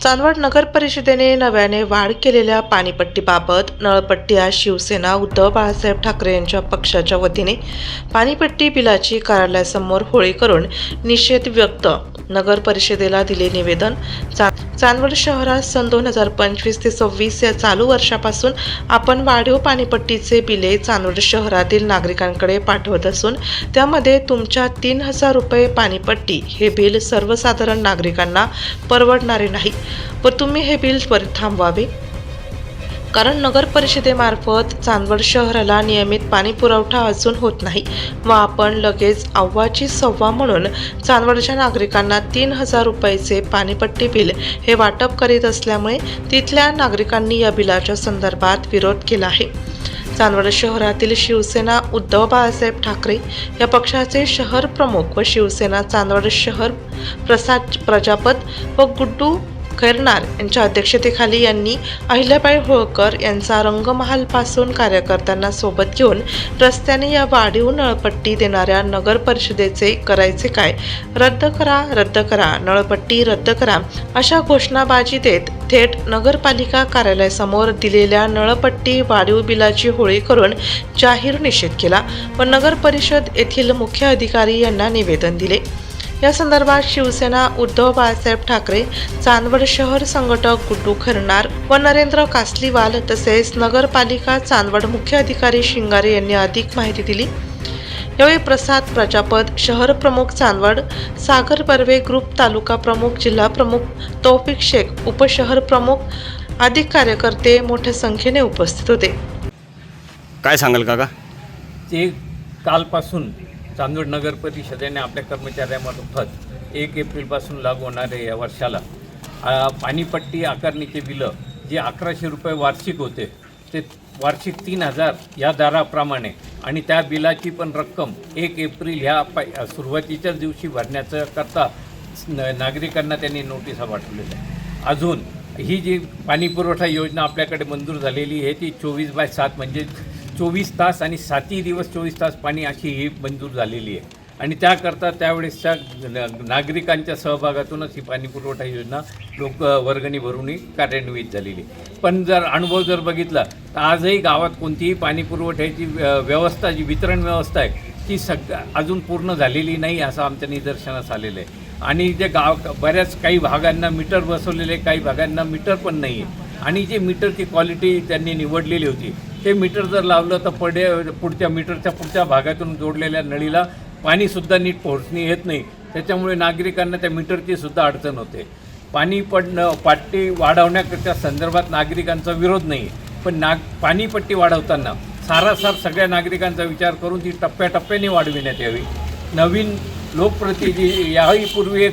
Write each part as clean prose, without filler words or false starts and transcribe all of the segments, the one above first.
चांदवड नगर परिषदेने नव्याने वाढ केलेल्या पाणीपट्टीबाबत नळपट्टी आज शिवसेना उद्धव बाळासाहेब ठाकरे यांच्या पक्षाच्या वतीने पाणीपट्टी बिलाची कार्यालयासमोर होळी करून निषेध व्यक्त नगर परिषदेला दिले निवेदन। चांदवड शहरात सन 2025 ते 26 या चालू वर्षापासून आपण वाढीव पाणीपट्टीचे बिले चांदवड शहरातील नागरिकांकडे पाठवत असून त्यामध्ये तुमच्या 3000 रुपये पाणीपट्टी हे बिल सर्वसाधारण नागरिकांना परवडणारे नाही व तुम्ही हे बिल त्वरित थांबवावे, कारण नगर परिषदेमार्फत चांदवड शहराला नियमित पाणी पुरवठा अजून होत नाही व आपण लगेच अव्वाची सव्वा म्हणून चांदवडच्या नागरिकांना 3000 रुपयाचे पाणीपट्टी बिल हे वाटप करीत असल्यामुळे तिथल्या नागरिकांनी या बिलाच्या संदर्भात विरोध केला आहे। चांदवड शहरातील शिवसेना उद्धव बाळासाहेब ठाकरे या पक्षाचे शहर प्रमुख व शिवसेना चांदवड शहर प्रसाद प्रजापत व गुड्डू खैरनार यांच्या अध्यक्षतेखाली यांनी अहिल्याबाई होळकर यांचा रंगमहालपासून कार्यकर्त्यांना सोबत घेऊन रस्त्याने या वाढीव नळपट्टी देणाऱ्या नगर परिषदेचे करायचे काय, रद्द करा, नळपट्टी रद्द करा अशा घोषणाबाजी देत थेट नगरपालिका कार्यालयासमोर दिलेल्या नळपट्टी वाढीव बिलाची होळी करून जाहीर निषेध केला व नगर परिषद येथील मुख्य अधिकारी यांना निवेदन दिले। या संदर्भात शिवसेना उद्धव बाळासाहेब ठाकरे, चांदवड शहर संघटक गुड्डू खैरनार व नरेंद्र कासलीवाल तसेच नगरपालिका चांदवड मुख्य अधिकारी शिंगारे यांनी अधिक माहिती दिली। यावेळी प्रसाद प्रजापत, शहर प्रमुख चांदवड, सागर बर्वे ग्रुप तालुका प्रमुख, जिल्हा प्रमुख तौफिक शेख, उपशहर प्रमुख आदी कार्यकर्ते मोठ्या संख्येने उपस्थित होते। काय सांगाल काका? ते कालपासून चांदवड नगर परिषदेने आपल्या कर्मचाऱ्यांमार्फत 1 एप्रिलपासून लागू होणारे या वर्षाला पाणीपट्टी आकारणीचे बिलं जे 1100 रुपये वार्षिक होते ते वार्षिक 3000 या दराप्रमाणे आणि त्या बिलाची पण रक्कम 1 एप्रिल ह्या सुरुवातीच्याच दिवशी भरण्याचं करता नागरिकांना त्यांनी नोटिसा पाठवलेल्या आहे। अजून ही जी पाणीपुरवठा योजना आपल्याकडे मंजूर झालेली आहे ती 24/7 म्हणजे 24 तास आणि 7 दिवस 24 तास पाणी अशी ही मंजूर झालेली आहे आणि त्याकरता त्यावेळेसच्या नागरिकांच्या सहभागातूनच ही पाणीपुरवठा योजना वर्गणी भरूनही कार्यान्वित झालेली। पण जर अनुभव जर बघितला तर आजही गावात कोणतीही पाणीपुरवठ्याची व्यवस्था जी वितरण व्यवस्था आहे ती अजून पूर्ण झालेली नाही असं आमच्या निदर्शनास आलेलं आहे। आणि जे बऱ्याच काही भागांना मीटर बसवलेले, काही भागांना मीटर पण नाही आहे आणि जे मीटरची क्वालिटी त्यांनी निवडलेली होती ते मीटर जर लावलं तर पुढच्या मीटरच्या पुढच्या भागातून जोडलेल्या नळीला पाणीसुद्धा नीट पोहोचणी येत नाही, त्याच्यामुळे नागरिकांना त्या मीटरची सुद्धा अडचण होते। पाणीपट्टी वाढवण्याच्या संदर्भात नागरिकांचा विरोध नाही, पण पाणीपट्टी वाढवताना सारासार सगळ्या नागरिकांचा विचार करून ती टप्प्याटप्प्याने वाढविण्यात यावी। नवीन लोकप्रतिनिधी याही पूर्वी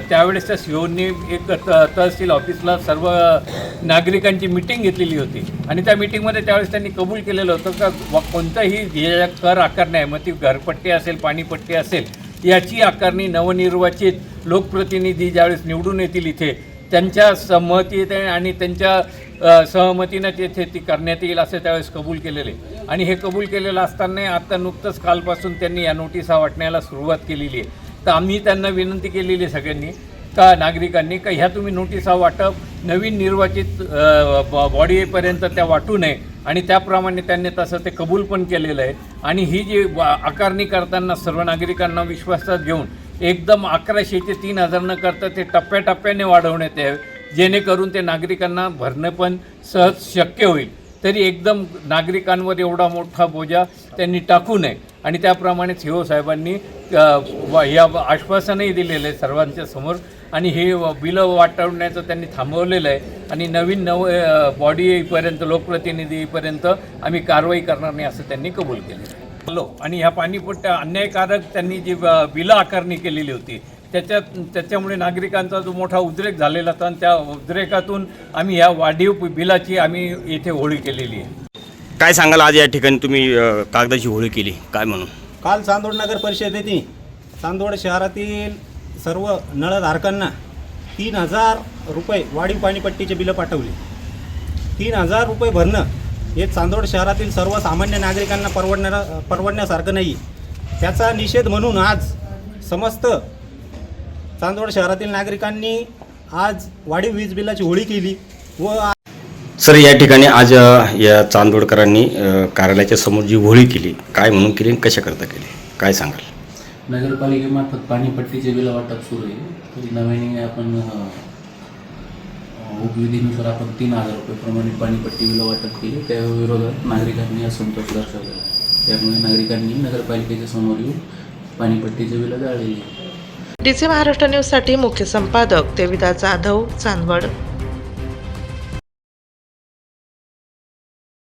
त्यावेळेसच्या सीओनी एक तहसील ऑफिसला सर्व नागरिकांची मीटिंग घेतलेली होती आणि त्या मीटिंगमध्ये त्यावेळेस त्यांनी कबूल केलेलं होतं का कोणताही कर आकारणी आहे, मग ती घरपट्टी असेल पाणीपट्टी असेल, याची आकारणी नवनिर्वाचित लोकप्रतिनिधी ज्यावेळेस निवडून येतील इथे त्यांच्या संमतीने आणि त्यांच्या सहमतीनं तेथे ती करण्यात येईल असे त्यावेळेस कबूल केलेले आणि हे कबूल केलेलं असताना आता नुकतंच कालपासून त्यांनी या नोटिसा वाटण्याला सुरुवात केलेली आहे। तर आम्ही त्यांना विनंती केलेली सगळ्यांनी का नागरिकांनी का ह्या तुम्ही नोटिसा वाटप नवीन निर्वाचित बॉडी येईपर्यंत त्या वाटू नये आणि त्याप्रमाणे त्यांनी तसं ते कबूल पण केलेलं आहे। आणि ही जी आकारणी करताना सर्व नागरिकांना विश्वासात घेऊन एकदम 1100 ते 3000 न करता ते टप्प्याटप्प्याने वाढवण्यात यावे, जेणेकरून ते नागरिकांना भरणं पण सहज शक्य होईल। तरी एकदम नागरिकांवर एवढा मोठा बोजा त्यांनी टाकू नये आणि त्याप्रमाणे सीओ साहेबांनी या आश्वासनही दिलेलं आहे सर्वांच्या समोर आणि हे बिलं वाटवण्याचं त्यांनी थांबवलेलं आहे आणि नवीन बॉडी येईपर्यंत लोकप्रतिनिधी येईपर्यंत आम्ही कारवाई करणार नाही असं त्यांनी कबूल केलं आणि ह्या पाणीपट्ट्या अन्यायकारक त्यांनी जी बिलं आकारणी केलेली होती त्याच्यामुळे नागरिकांचा जो मोठा उद्रेक झालेला होता आणि त्या उद्रेकातून आम्ही ह्या वाढीव बिलाची आम्ही येथे होळी केलेली आहे। काय सांगाल आज या ठिकाणी तुम्ही कागदाची होळी केली, काय म्हणून? काल चांदवड नगर परिषदेने चांदवड शहरातील सर्व नळधारकांना 3000 रुपये वाढीव पाणीपट्टीचे बिलं पाठवली। 3000 रुपये भरणं हे चांदवड शहरातील सर्वसामान्य नागरिकांना परवडण्यासारखं नाही। त्याचा निषेध म्हणून आज समस्त चांदवड शहरातील नागरिकांनी आज वाढीव वीज बिलाची होळी केली व सर या ठिकाणी आज या चांदोडकरांनी कार्यालयाच्या समोर जी होळी केली, काय म्हणून केली आणि कशा करता केली, काय सांगाल? नगरपालिकेमार्फत पाणीपट्टीचे बिल वाटप सुरू आहे. तरी नव्याने आपण उपविधीनुसार आपण 3,000 रुपयेप्रमाणे पाणीपट्टी बिलं वाटप केली. त्या विरोधात नागरिकांनी असंतोष दर्शवला आहे. त्यामुळे नागरिकांनी नगरपालिकेच्या समोर येऊन पाणीपट्टीचे बिलं जाळलेली. DC महाराष्ट्र न्यूजसाठी मुख्य संपादक देविदास जाधव, चांदवड.